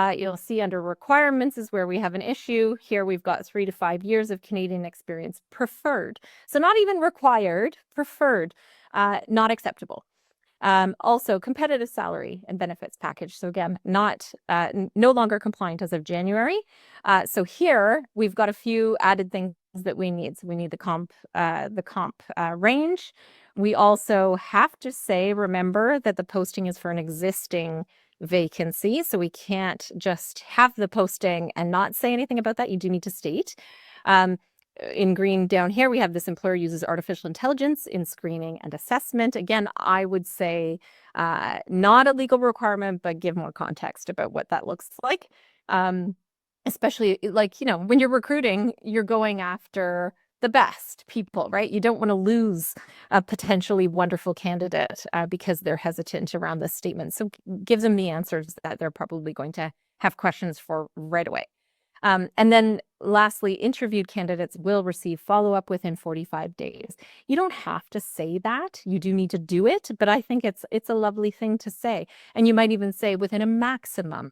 You'll see under requirements is where we have an issue. Here we've got 3 to 5 years of Canadian experience preferred. So not even required, preferred, not acceptable. Also, competitive salary and benefits package. So again, not no longer compliant as of January. So here we've got a few added things that we need. So we need the comp range. We also have to say, remember that the posting is for an existing vacancy. So we can't just have the posting and not say anything about that. You do need to state. In green down here, we have this employer uses artificial intelligence in screening and assessment. Again, I would say not a legal requirement, but give more context about what that looks like. Especially like, when you're recruiting, you're going after the best people, right? You don't want to lose a potentially wonderful candidate because they're hesitant around this statement. So give them the answers that they're probably going to have questions for right away. And then lastly, interviewed candidates will receive follow-up within 45 days. You don't have to say that. You do need to do it, but I think it's a lovely thing to say. And you might even say within a maximum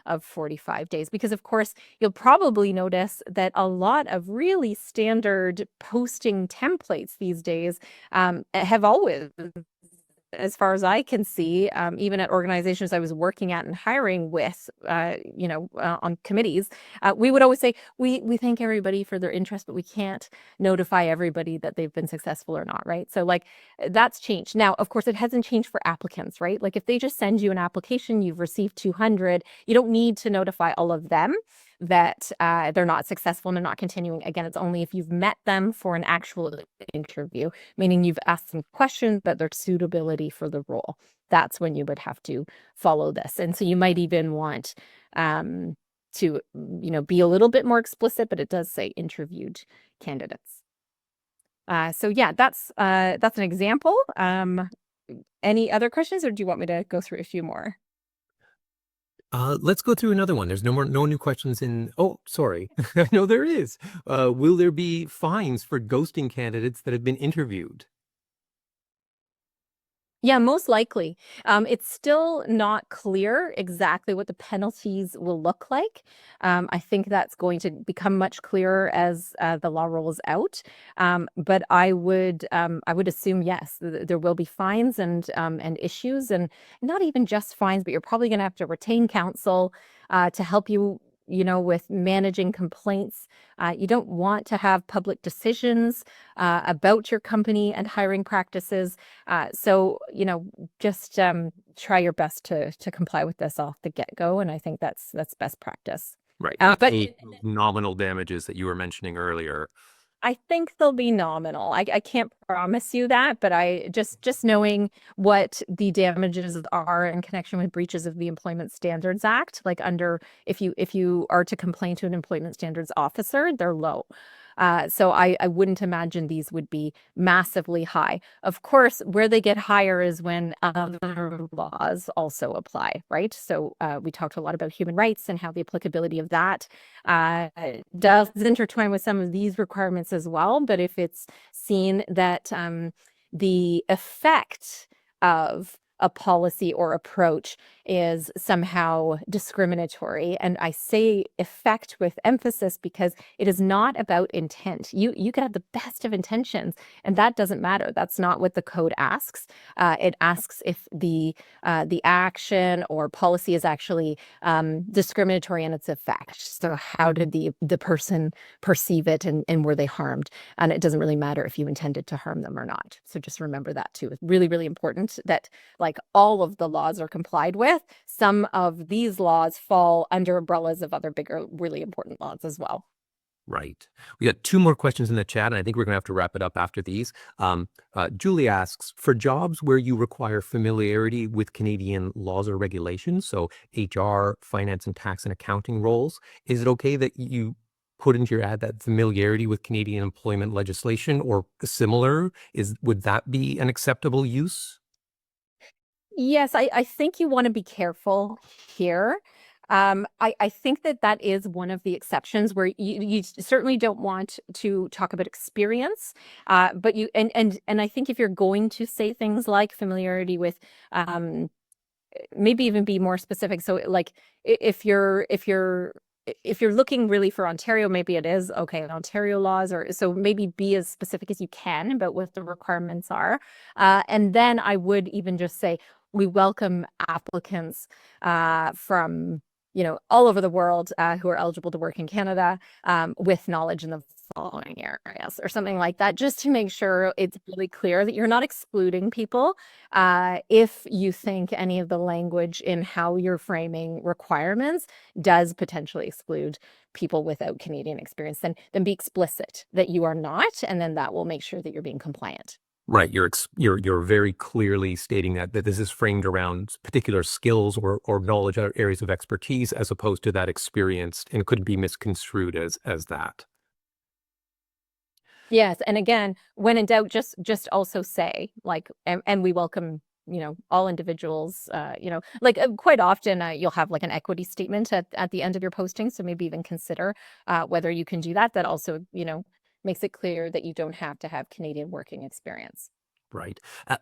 of 45 days, because of course, you'll probably notice that a lot of really standard posting templates these days have always, as far as I can see, even at organizations I was working at and hiring with, on committees, we would always say, we thank everybody for their interest, but we can't notify everybody that they've been successful or not, right? So like that's changed. Now, of course, it hasn't changed for applicants, right? Like if they just send you an application, you've received 200, you don't need to notify all of them. that they're not successful and they're not continuing. Again, it's only if you've met them for an actual interview, meaning you've asked them questions about their suitability for the role. That's when you would have to follow this. And so you might even want to, be a little bit more explicit, but it does say interviewed candidates. So yeah, that's an example. Any other questions, or do you want me to go through a few more? Let's go through another one. There's no new questions in. Oh, sorry. No, there is. Will there be fines for ghosting candidates that have been interviewed? Yeah, most likely. It's still not clear exactly what the penalties will look like. I think that's going to become much clearer as the law rolls out. But I would assume yes, there will be fines and issues, and not even just fines, but you're probably going to have to retain counsel to help you. With managing complaints, you don't want to have public decisions about your company and hiring practices. So, just try your best to comply with this off the get-go, and I think that's best practice. Right. But Nominal damages that you were mentioning earlier. I think they'll be nominal. I can't promise you that, but I just knowing what the damages are in connection with breaches of the Employment Standards Act, like under if you are to complain to an employment standards officer, they're low. So I wouldn't imagine these would be massively high. Of course, where they get higher is when other laws also apply, right? So we talked a lot about human rights and how the applicability of that does intertwine with some of these requirements as well. But if it's seen that the effect of a policy or approach is somehow discriminatory. And I say effect with emphasis because it is not about intent. You could have the best of intentions, and that doesn't matter. That's not what the code asks. It asks if the action or policy is actually discriminatory in its effect. So how did the person perceive it, and were they harmed? And it doesn't really matter if you intended to harm them or not. So just remember that too. It's really, really important that like all of the laws are complied with. Some of these laws fall under umbrellas of other bigger, really important laws as well. Right. We got two more questions in the chat, and I think we're going to have to wrap it up after these. Julie asks, for jobs where you require familiarity with Canadian laws or regulations, so HR, finance and tax and accounting roles, is it okay that you put into your ad that familiarity with Canadian employment legislation or similar? Would that be an acceptable use? Yes, I think you want to be careful here. I think that is one of the exceptions where you certainly don't want to talk about experience, but and I think if you're going to say things like familiarity with, maybe even be more specific. So like if you're looking really for Ontario, maybe it is okay, Ontario laws, or so maybe be as specific as you can about what the requirements are. And then I would even just say we welcome applicants from all over the world who are eligible to work in Canada with knowledge in the following areas or something like that, just to make sure it's really clear that you're not excluding people. If you think any of the language in how you're framing requirements does potentially exclude people without Canadian experience, then be explicit that you are not, and then that will make sure that you're being compliant. Right. You're very clearly stating that this is framed around particular skills or knowledge or areas of expertise as opposed to that experience, and could be misconstrued as that. Yes, and again, when in doubt, just also say like, and we welcome all individuals. Like quite often you'll have like an equity statement at the end of your posting, so maybe even consider whether you can do that. That also makes it clear that you don't have to have Canadian working experience. Right.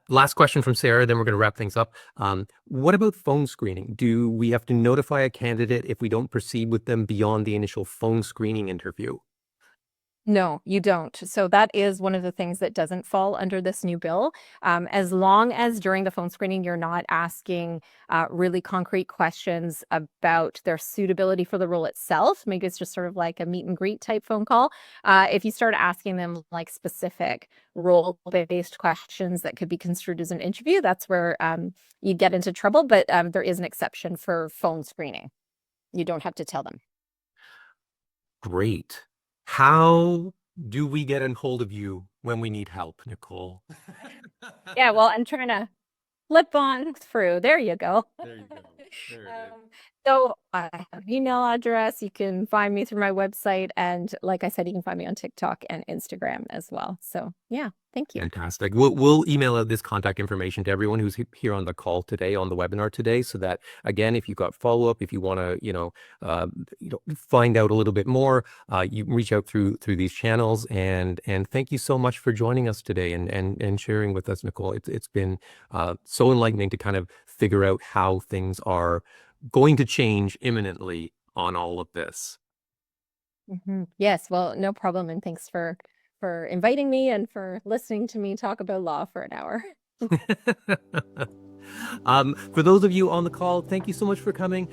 Last question from Sarah, then we're going to wrap things up. What about phone screening? Do we have to notify a candidate if we don't proceed with them beyond the initial phone screening interview? No, you don't. So that is one of the things that doesn't fall under this new bill. As long as during the phone screening, you're not asking really concrete questions about their suitability for the role itself. Maybe it's just sort of like a meet and greet type phone call. If you start asking them like specific role-based questions that could be construed as an interview, that's where you get into trouble. But there is an exception for phone screening. You don't have to tell them. Great. How do we get a hold of you when we need help, Nicole? Yeah, well, I'm trying to flip on through. There you go. There you go. There it is. So I have an email address. You can find me through my website. And like I said, you can find me on TikTok and Instagram as well. So yeah, thank you. Fantastic. We'll email out this contact information to everyone who's here on the call today, on the webinar today, so that, again, if you've got follow-up, if you want to, find out a little bit more, you can reach out through these channels. And thank you so much for joining us today and sharing with us, Nicole. It's been so enlightening to kind of figure out how things are going to change imminently on all of this. Yes, well, no problem. And thanks for inviting me and for listening to me talk about law for an hour. For those of you on the call, thank you so much for coming.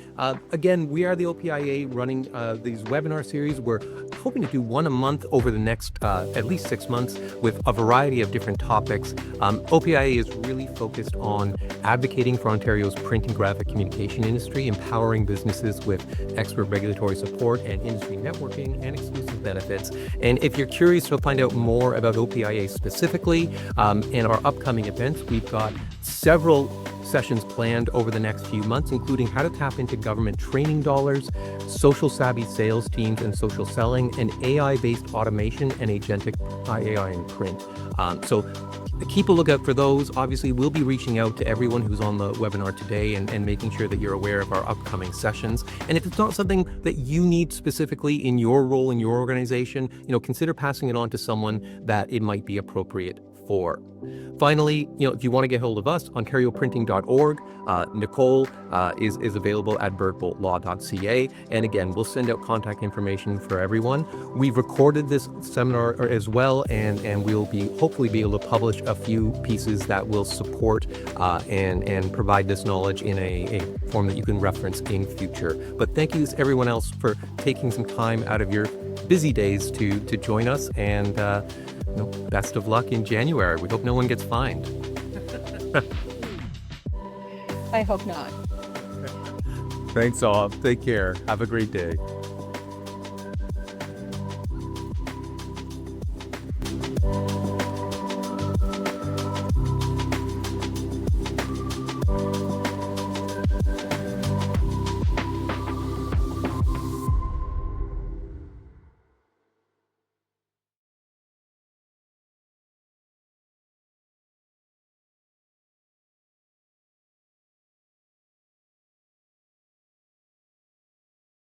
Again, we are the OPIA running these webinar series. We're hoping to do one a month over the next at least 6 months with a variety of different topics. OPIA is really focused on advocating for Ontario's print and graphic communication industry, empowering businesses with expert regulatory support and industry networking and exclusive benefits. And if you're curious to find out more about OPIA specifically and our upcoming events, we've got several sessions planned over the next few months, including how to tap into government training dollars, social savvy sales teams and social selling, and AI-based automation and agentic AI in print. So keep a lookout for those. Obviously, we'll be reaching out to everyone who's on the webinar today and making sure that you're aware of our upcoming sessions. And if it's not something that you need specifically in your role in your organization, consider passing it on to someone that it might be appropriate for. Finally, if you want to get hold of us, OntarioPrinting.org. Nicole is available at bergboltlaw.ca. And again, we'll send out contact information for everyone. We've recorded this seminar as well, and we'll hopefully be able to publish a few pieces that will support and provide this knowledge in a form that you can reference in future. But thank you to everyone else for taking some time out of your busy days to join us, and best of luck in January. We hope no one gets fined. I hope not. Thanks all. Take care. Have a great day.